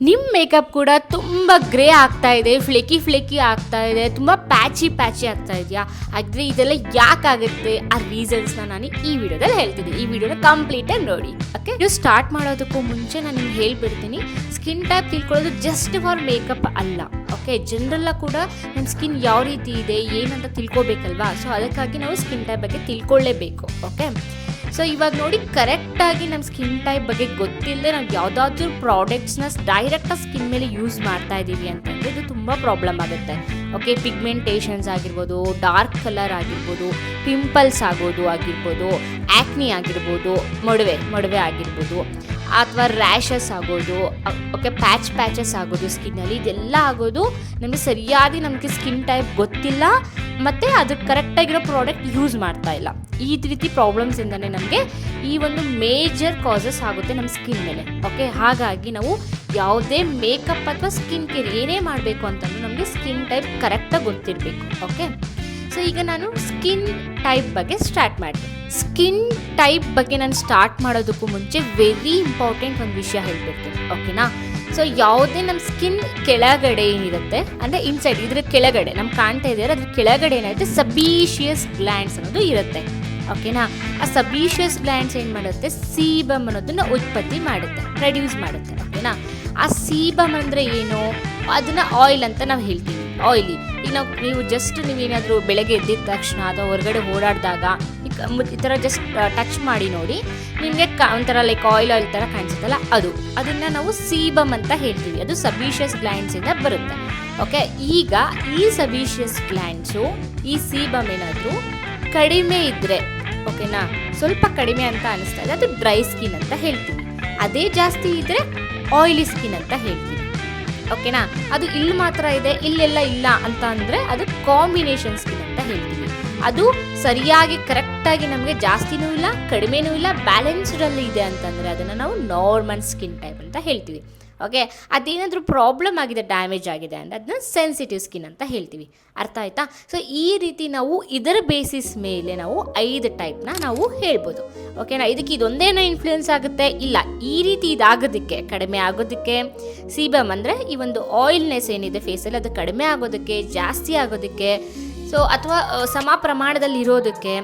ನಿಮ್ಮ ಮೇಕಪ್ ಕೂಡ ತುಂಬ ಗ್ರೇ ಆಗ್ತಾ ಇದೆ, ಫ್ಲೇಕಿ ಆಗ್ತಾ ಇದೆ, ತುಂಬ ಪ್ಯಾಚಿ ಆಗ್ತಾ ಇದೆಯಾ? ಆದರೆ ಇದೆಲ್ಲ ಯಾಕಾಗುತ್ತೆ, ಆ ರೀಸನ್ಸ್ನ ನಾನು ಈ ವಿಡಿಯೋದಲ್ಲಿ ಹೇಳ್ತೀನಿ. ಈ ವಿಡಿಯೋನ ಕಂಪ್ಲೀಟಾಗಿ ನೋಡಿ. ಓಕೆ, ಇದು ಸ್ಟಾರ್ಟ್ ಮಾಡೋದಕ್ಕೂ ಮುಂಚೆ ನಾನು ನಿಮ್ಗೆ ಹೇಳ್ಬಿಡ್ತೀನಿ, ಸ್ಕಿನ್ ಟೈಪ್ ತಿಳ್ಕೊಳ್ಳೋದು ಜಸ್ಟ್ ಫಾರ್ ಮೇಕಪ್ ಅಲ್ಲ. ಓಕೆ, ಜನರೆಲ್ಲ ಕೂಡ ನಮ್ಮ ಸ್ಕಿನ್ ಯಾವ ರೀತಿ ಇದೆ ಏನಂತ ತಿಳ್ಕೊಬೇಕಲ್ವಾ? ಸೊ ಅದಕ್ಕಾಗಿ ನಾವು ಸ್ಕಿನ್ ಟೈಪ್ ಬಗ್ಗೆ ತಿಳ್ಕೊಳ್ಳೇಬೇಕು. ಓಕೆ, ಸೊ ಇವಾಗ ನೋಡಿ, ಕರೆಕ್ಟಾಗಿ ನಮ್ಮ ಸ್ಕಿನ್ ಟೈಪ್ ಬಗ್ಗೆ ಗೊತ್ತಿಲ್ಲದೆ ನಾವು ಯಾವುದಾದ್ರೂ ಪ್ರಾಡಕ್ಟ್ಸ್ನ ಡೈರೆಕ್ಟಾಗಿ ಸ್ಕಿನ್ ಮೇಲೆ ಯೂಸ್ ಮಾಡ್ತಾ ಇದ್ದೀವಿ ಅಂತಂದರೆ ಇದು ತುಂಬ ಪ್ರಾಬ್ಲಮ್ ಆಗುತ್ತೆ. ಓಕೆ, ಪಿಗ್ಮೆಂಟೇಷನ್ಸ್ ಆಗಿರ್ಬೋದು, ಡಾರ್ಕ್ ಕಲರ್ ಆಗಿರ್ಬೋದು, ಪಿಂಪಲ್ಸ್ ಆಗೋದು ಆಗಿರ್ಬೋದು, ಆ್ಯಕ್ನಿ ಆಗಿರ್ಬೋದು, ಮೊಡವೆ ಆಗಿರ್ಬೋದು, ಅಥವಾ ರ್ಯಾಷಸ್ ಆಗೋದು, ಓಕೆ, ಪ್ಯಾಚಸ್ ಆಗೋದು ಸ್ಕಿನ್ನಲ್ಲಿ, ಇದೆಲ್ಲ ಆಗೋದು ನಮಗೆ ಸ್ಕಿನ್ ಟೈಪ್ ಗೊತ್ತಿಲ್ಲ ಮತ್ತು ಅದಕ್ಕೆ ಕರೆಕ್ಟಾಗಿರೋ ಪ್ರಾಡಕ್ಟ್ ಯೂಸ್ ಮಾಡ್ತಾ ಇಲ್ಲ. ಈ ರೀತಿ ಪ್ರಾಬ್ಲಮ್ಸಿಂದನೇ ನಮಗೆ ಈ ಒಂದು ಮೇಜರ್ ಕಾಸಸ್ ಆಗುತ್ತೆ ನಮ್ಮ ಸ್ಕಿನ್ ಮೇಲೆ. ಓಕೆ, ಹಾಗಾಗಿ ನಾವು ಯಾವುದೇ ಮೇಕಪ್ ಅಥವಾ ಸ್ಕಿನ್ ಕೇರ್ ಏನೇ ಮಾಡಬೇಕು ಅಂತಂದ್ರೆ ನಮಗೆ ಸ್ಕಿನ್ ಟೈಪ್ ಕರೆಕ್ಟಾಗಿ ಗೊತ್ತಿರಬೇಕು. ಓಕೆ, ಸೊ ಈಗ ನಾನು ಸ್ಕಿನ್ ಟೈಪ್ ಬಗ್ಗೆ ಸ್ಟಾರ್ಟ್ ಮಾಡ್ತೀನಿ. ಸ್ಕಿನ್ ಟೈಪ್ ಬಗ್ಗೆ ನಾನು ಸ್ಟಾರ್ಟ್ ಮಾಡೋದಕ್ಕೂ ಮುಂಚೆ ವೆರಿ ಇಂಪಾರ್ಟೆಂಟ್ ಒಂದು ವಿಷಯ ಹೇಳ್ಬಿಡ್ತೀನಿ. ಓಕೆನಾ? ಸೊ ಯಾವುದೇ ನಮ್ಮ ಸ್ಕಿನ್ ಕೆಳಗಡೆ ಏನಿರುತ್ತೆ ಅಂದರೆ ಇನ್ಸೈಡ್, ಇದ್ರ ಕೆಳಗಡೆ ನಮ್ಗೆ ಕಾಣ್ತಾ ಇದೆಯಲ್ಲ, ಅದ್ರ ಕೆಳಗಡೆ ಏನಾಗುತ್ತೆ, ಸಬೀಷಿಯಸ್ ಗ್ಲ್ಯಾಂಡ್ಸ್ ಅನ್ನೋದು ಇರುತ್ತೆ. ಓಕೆನಾ? ಆ ಸಬೀಷಿಯಸ್ ಗ್ಲ್ಯಾಂಡ್ಸ್ ಏನು ಮಾಡುತ್ತೆ, ಸೀಬಮ್ ಅನ್ನೋದನ್ನ ಉತ್ಪತ್ತಿ ಮಾಡುತ್ತೆ, ಪ್ರೊಡ್ಯೂಸ್ ಮಾಡುತ್ತೆ. ಓಕೆನಾ? ಆ ಸೀಬಮ್ ಅಂದರೆ ಏನು, ಅದನ್ನು ಆಯಿಲ್ ಅಂತ ನಾವು ಹೇಳ್ತೀವಿ, ಆಯಿಲಿ. ಈಗ ನೀವೇನಾದರೂ ಬೆಳಗ್ಗೆ ಎದ್ದಿದ ತಕ್ಷಣ ಅಥವಾ ಹೊರಗಡೆ ಓಡಾಡಿದಾಗ ಈ ಥರ ಜಸ್ಟ್ ಟಚ್ ಮಾಡಿ ನೋಡಿ, ನಿಮಗೆ ಒಂಥರ ಲೈಕ್ ಆಯಿಲ್ ಥರ ಕಾಣಿಸುತ್ತಲ್ಲ, ಅದನ್ನು ನಾವು ಸೀಬಮ್ ಅಂತ ಹೇಳ್ತೀವಿ. ಅದು ಸಬೀಷಿಯಸ್ ಗ್ಲ್ಯಾಂಡ್ಸಿಂದ ಬರುತ್ತೆ. ಓಕೆ, ಈಗ ಈ ಸಬೀಷಿಯಸ್ ಗ್ಲ್ಯಾಂಡ್ಸು, ಈ ಸೀಬಮ್ ಏನಾದರೂ ಕಡಿಮೆ ಇದ್ದರೆ, ಓಕೆನಾ, ಸ್ವಲ್ಪ ಕಡಿಮೆ ಅಂತ ಅನಿಸ್ತಾ ಇದೆ, ಅದು ಡ್ರೈ ಸ್ಕಿನ್ ಅಂತ ಹೇಳ್ತೀವಿ. ಅದೇ ಜಾಸ್ತಿ ಇದ್ದರೆ ಆಯಿಲಿ ಸ್ಕಿನ್ ಅಂತ ಹೇಳ್ತೀವಿ. ಓಕೆನಾ? ಅದು ಇಲ್ಲಿ ಮಾತ್ರ ಇದೆ, ಇಲ್ಲೆಲ್ಲ ಇಲ್ಲ ಅಂತ ಅಂದರೆ ಅದು ಕಾಂಬಿನೇಷನ್ ಸ್ಕಿನ್ ಅಂತ ಹೇಳ್ತೀವಿ. ಅದು ಸರಿಯಾಗಿ ಕರೆಕ್ಟಾಗಿ ನಮಗೆ ಜಾಸ್ತಿನೂ ಇಲ್ಲ ಕಡಿಮೆನೂ ಇಲ್ಲ, ಬ್ಯಾಲೆನ್ಸ್ಡಲ್ಲಿ ಇದೆ ಅಂತಂದರೆ ಅದನ್ನು ನಾವು ನಾರ್ಮಲ್ ಸ್ಕಿನ್ ಟೈಪ್ ಅಂತ ಹೇಳ್ತೀವಿ. ಓಕೆ, ಅದೇನಾದರೂ ಪ್ರಾಬ್ಲಮ್ ಆಗಿದೆ, ಡ್ಯಾಮೇಜ್ ಆಗಿದೆ ಅಂದರೆ ಅದನ್ನ ಸೆನ್ಸಿಟಿವ್ ಸ್ಕಿನ್ ಅಂತ ಹೇಳ್ತೀವಿ. ಅರ್ಥ ಆಯ್ತಾ? ಸೊ ಈ ರೀತಿ ನಾವು ಇದರ ಬೇಸಿಸ್ ಮೇಲೆ ನಾವು 5 ಟೈಪ್ನ ನಾವು ಹೇಳ್ಬೋದು. ಓಕೆನಾ? ಇದಕ್ಕೆ ಇದೊಂದೇನೋ ಇನ್ಫ್ಲೂಯೆನ್ಸ್ ಆಗುತ್ತೆ ಇಲ್ಲ, ಈ ರೀತಿ ಇದಾಗೋದಕ್ಕೆ, ಕಡಿಮೆ ಆಗೋದಕ್ಕೆ, ಸೀಬಮ್ ಅಂದರೆ ಈ ಒಂದು ಆಯಿಲ್ನೆಸ್ ಏನಿದೆ ಫೇಸಲ್ಲಿ ಅದು ಕಡಿಮೆ ಆಗೋದಕ್ಕೆ, ಜಾಸ್ತಿ ಆಗೋದಕ್ಕೆ, ಸೊ ಅಥವಾ ಸಮ ಪ್ರಮಾಣದಲ್ಲಿ ಇರೋದಕ್ಕೆ,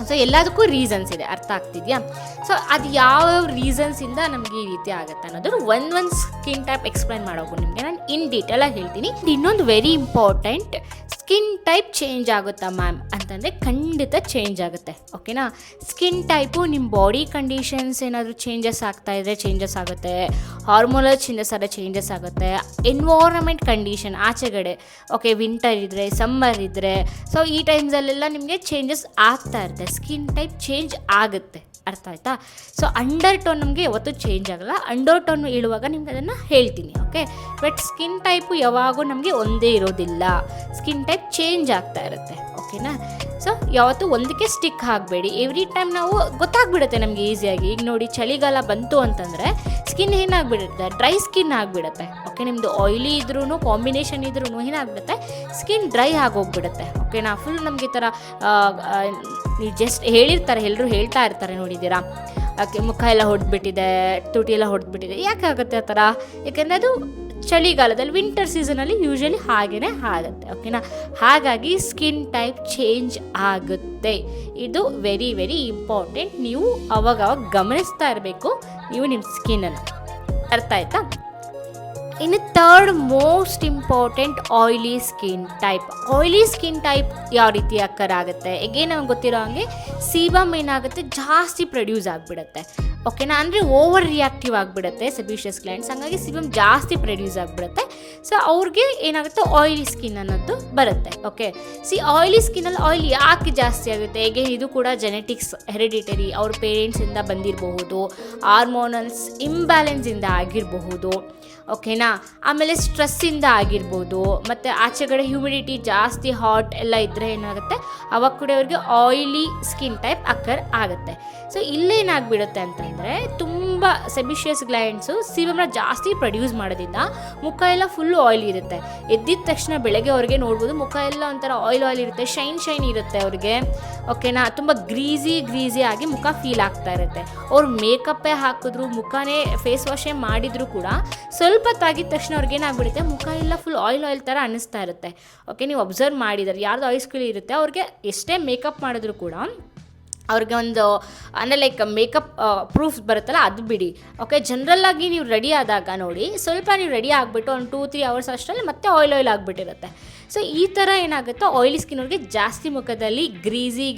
ಸೊ ಎಲ್ಲದಕ್ಕೂ ರೀಸನ್ಸ್ ಇದೆ. ಅರ್ಥ ಆಗ್ತಿದೆಯಾ? ಸೊ ಅದು ಯಾವ ರೀಸನ್ಸಿಂದ ನಮಗೆ ಈ ರೀತಿ ಆಗುತ್ತೆ ಅನ್ನೋದು ಒಂದು ಸ್ಕಿನ್ ಟೈಪ್ ಎಕ್ಸ್ಪ್ಲೈನ್ ಮಾಡೋಕು ನಿಮಗೆ ನಾನು ಇನ್ ಡೀಟೇಲಾಗಿ ಹೇಳ್ತೀನಿ. ಇನ್ನೊಂದು very important, skin type change ಆಗುತ್ತಾ ಮ್ಯಾಮ್ ಅಂತಂದರೆ ಖಂಡಿತ ಚೇಂಜ್ ಆಗುತ್ತೆ. ಓಕೆನಾ? ಸ್ಕಿನ್ ಟೈಪು ನಿಮ್ಮ ಬಾಡಿ ಕಂಡೀಷನ್ಸ್ ಏನಾದರೂ ಚೇಂಜಸ್ ಆಗ್ತಾ ಇದ್ದರೆ ಚೇಂಜಸ್ ಆಗುತ್ತೆ, ಹಾರ್ಮೋನಲ್ ಚೇಂಜಸ್ ಆದರೆ ಚೇಂಜಸ್ ಆಗುತ್ತೆ, ಎನ್ವೈರನ್ಮೆಂಟ್ ಕಂಡೀಷನ್ ಆಚೆಗಡೆ, ಓಕೆ, ವಿಂಟರ್ ಇದ್ದರೆ, ಸಮ್ಮರ್ ಇದ್ದರೆ, ಸೊ ಈ ಟೈಮ್ಸಲ್ಲೆಲ್ಲ ನಿಮಗೆ ಚೇಂಜಸ್ ಆಗ್ತಾ ಇರುತ್ತೆ, ಸ್ಕಿನ್ ಟೈಪ್ ಚೇಂಜ್ ಆಗುತ್ತೆ. ಅರ್ಥ ಆಯ್ತಾ? ಸೊ ಅಂಡರ್ ಟೋನ್ ನಮಗೆ ಯಾವತ್ತೂ ಚೇಂಜ್ ಆಗಲ್ಲ, ಅಂಡರ್ ಟೋನ್ ಹೇಳುವಾಗ ನಿಮ್ಗೆ ಅದನ್ನು ಹೇಳ್ತೀನಿ. ಓಕೆ, ಬಟ್ ಸ್ಕಿನ್ ಟೈಪು ಯಾವಾಗೂ ನಮಗೆ ಒಂದೇ ಇರೋದಿಲ್ಲ, ಸ್ಕಿನ್ ಟೈಪ್ ಚೇಂಜ್ ಆಗ್ತಾ ಇರುತ್ತೆ. ಓಕೆನಾ? ಸೊ ಯಾವತ್ತೂ ಒಂದಕ್ಕೆ ಸ್ಟಿಕ್ ಆಗಬೇಡಿ. ಎವ್ರಿ ಟೈಮ್ ನಾವು ಗೊತ್ತಾಗ್ಬಿಡುತ್ತೆ ನಮಗೆ ಈಸಿಯಾಗಿ. ಈಗ ನೋಡಿ, ಚಳಿಗಾಲ ಬಂತು ಅಂತಂದರೆ ಸ್ಕಿನ್ ಏನಾಗ್ಬಿಡುತ್ತೆ, ಡ್ರೈ ಸ್ಕಿನ್ ಆಗಿಬಿಡುತ್ತೆ. ಓಕೆ, ನಿಮ್ಮದು ಆಯಿಲಿ ಇದ್ರೂ ಕಾಂಬಿನೇಷನ್ ಇದ್ರೂ ಏನಾಗ್ಬಿಡುತ್ತೆ, ಸ್ಕಿನ್ ಡ್ರೈ ಆಗೋಗ್ಬಿಡುತ್ತೆ. ಓಕೆನಾ? ಫುಲ್ ನಮಗೆ ಈ ಥರ ನೀವು ಜಸ್ಟ್ ಹೇಳಿರ್ತಾರೆ, ಎಲ್ಲರೂ ಹೇಳ್ತಾ ಇರ್ತಾರೆ, ನೋಡಿದ್ದೀರಾ, ಓಕೆ, ಮುಖ ಎಲ್ಲ ಹೊಡೆದ್ಬಿಟ್ಟಿದೆ, ತುಟಿ ಎಲ್ಲ ಹೊಡೆದ್ಬಿಟ್ಟಿದೆ. ಯಾಕೆ ಆಗುತ್ತೆ ಆ ಥರ? ಯಾಕೆಂದರೆ ಅದು ಚಳಿಗಾಲದಲ್ಲಿ, ವಿಂಟರ್ ಸೀಸನಲ್ಲಿ ಯೂಶ್ವಲಿ ಹಾಗೇ ಆಗುತ್ತೆ. ಓಕೆನಾ? ಹಾಗಾಗಿ ಸ್ಕಿನ್ ಟೈಪ್ ಚೇಂಜ್ ಆಗುತ್ತೆ. ಇದು ವೆರಿ ವೆರಿ ಇಂಪಾರ್ಟೆಂಟ್. ನೀವು ಅವಾಗವಾಗ ಗಮನಿಸ್ತಾ ಇರಬೇಕು ನೀವು ನಿಮ್ಮ ಸ್ಕಿನ್ನನ್ನು. ಅರ್ಥ ಆಯ್ತಾ? ಇನ್ನು third most important, oily skin type. Oily skin type ಯಾವ ರೀತಿ ಆಗುತ್ತೆ? ಹೇಗೆ ನಮ್ಗೆ ಗೊತ್ತಿರೋ ಹಾಗೆ ಸೀಬಮ್ ಏನಾಗುತ್ತೆ, ಜಾಸ್ತಿ ಪ್ರೊಡ್ಯೂಸ್ ಆಗಿಬಿಡುತ್ತೆ. ಓಕೆನಾ? ಅಂದರೆ ಓವರ್ ರಿಯಾಕ್ಟಿವ್ ಆಗಿಬಿಡುತ್ತೆ ಸಬೀಷಿಯಸ್ ಗ್ಲ್ಯಾಂಡ್ಸ್, ಹಾಗಾಗಿ ಸೀಬಮ್ ಜಾಸ್ತಿ ಪ್ರೊಡ್ಯೂಸ್ ಆಗಿಬಿಡುತ್ತೆ. ಸೊ ಅವ್ರಿಗೆ ಏನಾಗುತ್ತೆ, ಆಯಿಲಿ ಸ್ಕಿನ್ ಅನ್ನೋದು ಬರುತ್ತೆ. ಓಕೆ, ಆಯಿಲಿ ಸ್ಕಿನ್ನಲ್ಲಿ ಆಯಿಲ್ ಯಾಕೆ ಜಾಸ್ತಿ ಆಗುತ್ತೆ? ಹೇಗೆ ಇದು ಕೂಡ ಜೆನೆಟಿಕ್ಸ್, ಹೆರಿಡಿಟರಿ, ಅವ್ರ ಪೇರೆಂಟ್ಸಿಂದ ಬಂದಿರಬಹುದು, ಹಾರ್ಮೋನಲ್ಸ್ ಇಂಬ್ಯಾಲೆನ್ಸಿಂದ ಆಗಿರಬಹುದು. ಓಕೆನಾ? ಆಮೇಲೆ ಸ್ಟ್ರೆಸ್ಸಿಂದ ಆಗಿರ್ಬೋದು, ಮತ್ತು ಆಚೆಗಡೆ ಹ್ಯೂಮಿಡಿಟಿ ಜಾಸ್ತಿ, ಹಾಟ್ ಎಲ್ಲ ಇದ್ದರೆ ಏನಾಗುತ್ತೆ, ಅವಾಗ ಕೂಡ ಅವ್ರಿಗೆ ಆಯಿಲಿ ಸ್ಕಿನ್ ಟೈಪ್ ಆಗುತ್ತೆ. ಸೊ ಇಲ್ಲೇನಾಗ್ಬಿಡುತ್ತೆ ಅಂತಂದರೆ ತುಂಬ ತುಂಬ ಸೆಬಿಷಿಯಸ್ ಗ್ಲ್ಯಾಂಡ್ಸು ಸೀಬಮ್ನ ಜಾಸ್ತಿ ಪ್ರೊಡ್ಯೂಸ್ ಮಾಡೋದ್ರಿಂದ ಮುಖ ಎಲ್ಲ ಫುಲ್ಲು ಆಯಿಲ್ ಇರುತ್ತೆ. ಎದ್ದಿದ ತಕ್ಷಣ ಬೆಳಗ್ಗೆ ಅವ್ರಿಗೆ ನೋಡ್ಬೋದು ಮುಖ ಎಲ್ಲ ಒಂಥರ ಆಯಿಲ್ ಇರುತ್ತೆ, ಶೈನ್ ಇರುತ್ತೆ ಅವ್ರಿಗೆ. ಓಕೆನಾ, ತುಂಬ ಗ್ರೀಸಿ ಆಗಿ ಮುಖ ಫೀಲ್ ಆಗ್ತಾ ಇರುತ್ತೆ. ಅವ್ರು ಮೇಕಪ್ಪೇ ಹಾಕಿದ್ರು, ಮುಖನೇ ಫೇಸ್ ವಾಶೇ ಮಾಡಿದ್ರು ಕೂಡ ಸ್ವಲ್ಪ ತಾಗಿದ ತಕ್ಷಣ ಅವ್ರಿಗೆ ಏನಾಗ್ಬಿಡುತ್ತೆ, ಮುಖ ಎಲ್ಲ ಫುಲ್ ಆಯಿಲ್ ಥರ ಅನ್ನಿಸ್ತಾ ಇರುತ್ತೆ. ಓಕೆ, ನೀವು ಅಬ್ಸರ್ವ್ ಮಾಡಿದ್ದಾರೆ, ಯಾರ್ದು ಆಯಿಲ್ ಸ್ಕಿನ್ ಇರುತ್ತೆ ಅವ್ರಿಗೆ ಎಷ್ಟೇ ಮೇಕಪ್ ಮಾಡಿದ್ರು ಕೂಡ ಅವ್ರಿಗೆ ಒಂದು ಅಂದರೆ ಲೈಕ್ ಮೇಕಪ್ ಪ್ರೂಫ್ ಬರುತ್ತಲ್ಲ ಅದು ಬಿಡಿ. ಓಕೆ, ಜನರಲ್ಲಾಗಿ ನೀವು ರೆಡಿ ಆದಾಗ ನೋಡಿ, ಸ್ವಲ್ಪ ನೀವು ರೆಡಿ ಆಗಿಬಿಟ್ಟು ಒಂದು 2-3 ಅವರ್ಸ್ ಅಷ್ಟರಲ್ಲಿ ಮತ್ತೆ ಆಯಿಲ್ ಆಗಿಬಿಟ್ಟಿರುತ್ತೆ. ಸೊ ಈ ಥರ ಏನಾಗುತ್ತೆ, ಆಯಿಲಿ ಸ್ಕಿನ್ ಅವ್ರಿಗೆ ಜಾಸ್ತಿ ಮುಖದಲ್ಲಿ ಗ್ರೀಸಿ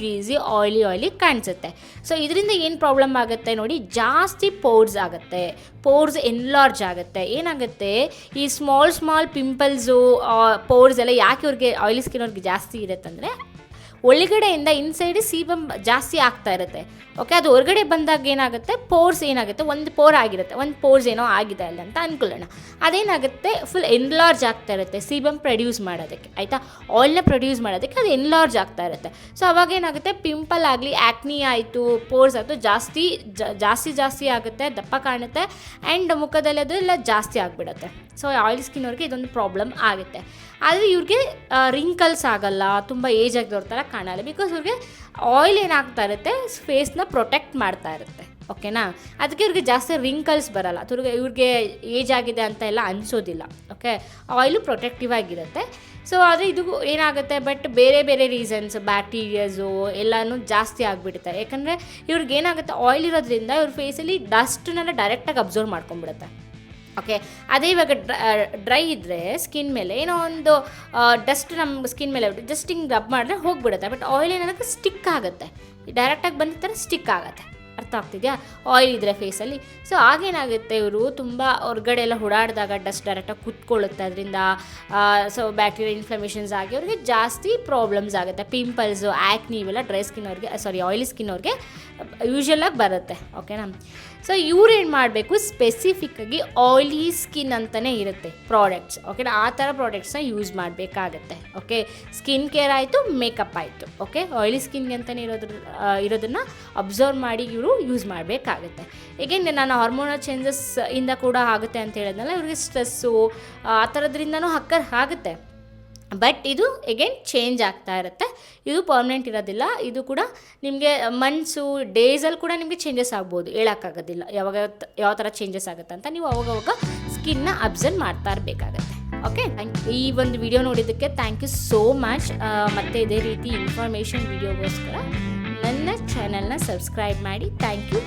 ಆಯಿಲಿ ಕಾಣಿಸುತ್ತೆ. ಸೊ ಇದರಿಂದ ಏನು ಪ್ರಾಬ್ಲಮ್ ಆಗುತ್ತೆ ನೋಡಿ, ಜಾಸ್ತಿ ಪೋರ್ಸ್ ಆಗುತ್ತೆ, ಪೋರ್ಸ್ ಎನ್ಲಾರ್ಜ್ ಆಗುತ್ತೆ. ಏನಾಗುತ್ತೆ, ಈ ಸ್ಮಾಲ್ ಪಿಂಪಲ್ಸು ಪೋರ್ಸ್ ಎಲ್ಲ ಯಾಕೆ ಅವ್ರಿಗೆ ಆಯಿಲಿ ಸ್ಕಿನ್ ಅವ್ರಿಗೆ ಜಾಸ್ತಿ ಇರುತ್ತೆ ಅಂದರೆ, ಒಳಗಡೆಯಿಂದ ಇನ್ಸೈಡ್ ಸೀಬಮ್ ಜಾಸ್ತಿ ಆಗ್ತಾ ಇರುತ್ತೆ. ಓಕೆ, ಅದು ಹೊರಗಡೆ ಬಂದಾಗ ಏನಾಗುತ್ತೆ, ಪೋರ್ಸ್ ಏನಾಗುತ್ತೆ, ಒಂದು ಪೋರ್ ಆಗಿರುತ್ತೆ, ಒಂದು ಪೋರ್ಸ್ ಏನೋ ಆಗಿದೆ ಅಲ್ಲ ಅಂತ ಅಂದ್ಕೊಳ್ಳೋಣ. ಅದೇನಾಗುತ್ತೆ, ಫುಲ್ ಎನ್ಲಾರ್ಜ್ ಆಗ್ತಾ ಇರುತ್ತೆ ಸೀಬಮ್ ಪ್ರೊಡ್ಯೂಸ್ ಮಾಡೋದಕ್ಕೆ, ಆಯಿತಾ, ಆಯಿಲ್ನ ಪ್ರೊಡ್ಯೂಸ್ ಮಾಡೋದಕ್ಕೆ ಅದು ಎನ್ಲಾರ್ಜ್ ಆಗ್ತಾ ಇರುತ್ತೆ. ಸೊ ಅವಾಗ ಏನಾಗುತ್ತೆ, ಪಿಂಪಲ್ ಆಗಲಿ, ಆ್ಯಕ್ನಿ ಆಯಿತು, ಪೋರ್ಸ್ ಆಯಿತು, ಜಾಸ್ತಿ ಆಗುತ್ತೆ, ದಪ್ಪ ಕಾಣುತ್ತೆ, ಆ್ಯಂಡ್ ಮುಖದಲ್ಲಿ ಅದೆಲ್ಲ ಜಾಸ್ತಿ ಆಗಿಬಿಡುತ್ತೆ. ಸೊ ಆಯಿಲ್ ಸ್ಕಿನ್ ಅವ್ರಿಗೆ ಇದೊಂದು ಪ್ರಾಬ್ಲಮ್ ಆಗುತ್ತೆ. ಆದರೆ ಇವ್ರಿಗೆ ರಿಂಕಲ್ಸ್ ಆಗಲ್ಲ, ತುಂಬ ಏಜ್ ಆಗಿದವ್ರ ಥರ ಕಾಣಲ್ಲ, ಬಿಕಾಸ್ ಇವ್ರಿಗೆ ಆಯಿಲ್ ಏನಾಗ್ತಾ ಇರುತ್ತೆ, ಫೇಸ್ನ ಪ್ರೊಟೆಕ್ಟ್ ಮಾಡ್ತಾ ಇರುತ್ತೆ. ಓಕೆನಾ, ಅದಕ್ಕೆ ಇವ್ರಿಗೆ ಜಾಸ್ತಿ ರಿಂಕಲ್ಸ್ ಬರಲ್ಲ, ಇವ್ರಿಗೆ ಏಜ್ ಆಗಿದೆ ಅಂತ ಎಲ್ಲ ಅನಿಸೋದಿಲ್ಲ. ಓಕೆ, ಆಯಿಲು ಪ್ರೊಟೆಕ್ಟಿವ್ ಆಗಿರುತ್ತೆ. ಸೊ ಆದರೆ ಇದು ಏನಾಗುತ್ತೆ, ಬಟ್ ಬೇರೆ ರೀಸನ್ಸ್, ಬ್ಯಾಕ್ಟೀರಿಯಾಸು ಎಲ್ಲನೂ ಜಾಸ್ತಿ ಆಗಿಬಿಡುತ್ತೆ. ಯಾಕಂದರೆ ಇವ್ರಿಗೆ ಏನಾಗುತ್ತೆ, ಆಯಿಲ್ ಇರೋದ್ರಿಂದ ಇವ್ರ ಫೇಸಲ್ಲಿ ಡಸ್ಟನ್ನೆಲ್ಲ ಡೈರೆಕ್ಟಾಗಿ ಅಬ್ಸರ್ವ್ ಮಾಡ್ಕೊಂಡ್ಬಿಡುತ್ತೆ. ಓಕೆ, ಅದೇ ಇವಾಗ ಡ್ರೈ ಇದ್ದರೆ ಸ್ಕಿನ್ ಮೇಲೆ ಏನೋ ಒಂದು ಡಸ್ಟ್ ನಮ್ಮ ಸ್ಕಿನ್ ಮೇಲೆ ಜಸ್ಟ್ ಹಿಂಗೆ ರಬ್ ಮಾಡಿದ್ರೆ ಹೋಗಿಬಿಡುತ್ತೆ. ಬಟ್ ಆಯಿಲ್ ಏನಾಗುತ್ತೆ, ಸ್ಟಿಕ್ ಆಗುತ್ತೆ, ಡೈರೆಕ್ಟಾಗಿ ಬಂದ ಥರ ಸ್ಟಿಕ್ ಆಗುತ್ತೆ. ಅರ್ಥ ಆಗ್ತಿದೆಯಾ, ಆಯಿಲ್ ಇದ್ದರೆ ಫೇಸಲ್ಲಿ. ಸೊ ಆಗೇನಾಗುತ್ತೆ, ಇವರು ತುಂಬ ಹೊರಗಡೆ ಎಲ್ಲ ಓಡಾಡಿದಾಗ ಡಸ್ಟ್ ಡೈರೆಕ್ಟಾಗಿ ಕುತ್ಕೊಳ್ಳುತ್ತೆ, ಅದರಿಂದ ಸೊ ಬ್ಯಾಕ್ಟೀರಿಯಾ ಇನ್ಫ್ಲಮೇಷನ್ಸ್ ಆಗಿ ಅವ್ರಿಗೆ ಜಾಸ್ತಿ ಪ್ರಾಬ್ಲಮ್ಸ್ ಆಗುತ್ತೆ. ಪಿಂಪಲ್ಸು, ಆ್ಯಕ್ನಿ ಇವೆಲ್ಲ ಆಯಿಲಿ ಸ್ಕಿನ್ ಅವ್ರಿಗೆ ಯೂಶ್ವಲಾಗಿ ಬರುತ್ತೆ. ಓಕೆನಾ, ಸೊ ಇವ್ರೇನು ಮಾಡಬೇಕು, ಸ್ಪೆಸಿಫಿಕ್ಕಾಗಿ ಆಯಿಲಿ ಸ್ಕಿನ್ ಅಂತಲೇ ಇರುತ್ತೆ ಪ್ರಾಡಕ್ಟ್ಸ್. ಓಕೆನಾ, ಆ ಥರ ಪ್ರಾಡಕ್ಟ್ಸ್ನ ಯೂಸ್ ಮಾಡಬೇಕಾಗತ್ತೆ. ಓಕೆ, ಸ್ಕಿನ್ ಕೇರ್ ಆಯಿತು, ಮೇಕಪ್ ಆಯಿತು. ಓಕೆ, ಆಯಿಲಿ ಸ್ಕಿನ್ಗೆ ಅಂತಲೇ ಇರೋದನ್ನು ಅಬ್ಸರ್ವ್ ಮಾಡಿ ಇವರು ಯೂಸ್ ಮಾಡಬೇಕಾಗುತ್ತೆ. ಏಕೆಂದರೆ ನಾನು ಹಾರ್ಮೋನಲ್ ಚೇಂಜಸ್ ಇಂದ ಕೂಡ ಆಗುತ್ತೆ ಅಂತ ಹೇಳಿದ್ನಲ್ಲ, ಇವ್ರಿಗೆ ಸ್ಟ್ರೆಸ್ಸು ಆ ಥರದ್ರಿಂದನೂ ಆಗುತ್ತೆ. ಬಟ್ ಇದು ಎಗೇನ್ ಚೇಂಜ್ ಆಗ್ತಾ ಇರುತ್ತೆ, ಇದು ಪರ್ಮನೆಂಟ್ ಇರೋದಿಲ್ಲ. ಇದು ಕೂಡ ನಿಮಗೆ ಮಂತ್ಸು, ಡೇಸಲ್ಲಿ ಕೂಡ ನಿಮಗೆ ಚೇಂಜಸ್ ಆಗ್ಬೋದು, ಹೇಳೋಕ್ಕಾಗೋದಿಲ್ಲ ಯಾವ ಥರ ಚೇಂಜಸ್ ಆಗುತ್ತೆ ಅಂತ. ನೀವು ಅವಾಗ ಸ್ಕಿನ್ನ ಅಬ್ಸರ್ವ್ ಮಾಡ್ತಾ ಇರಬೇಕಾಗತ್ತೆ. ಓಕೆ, ಈ ಒಂದು ವಿಡಿಯೋ ನೋಡಿದ್ದಕ್ಕೆ ಥ್ಯಾಂಕ್ ಯು ಸೋ ಮಚ್. ಮತ್ತು ಇದೇ ರೀತಿ ಇನ್ಫಾರ್ಮೇಷನ್ ವಿಡಿಯೋಗೋಸ್ಕರ ನನ್ನ ಚಾನಲ್ನ ಸಬ್ಸ್ಕ್ರೈಬ್ ಮಾಡಿ. Thank you.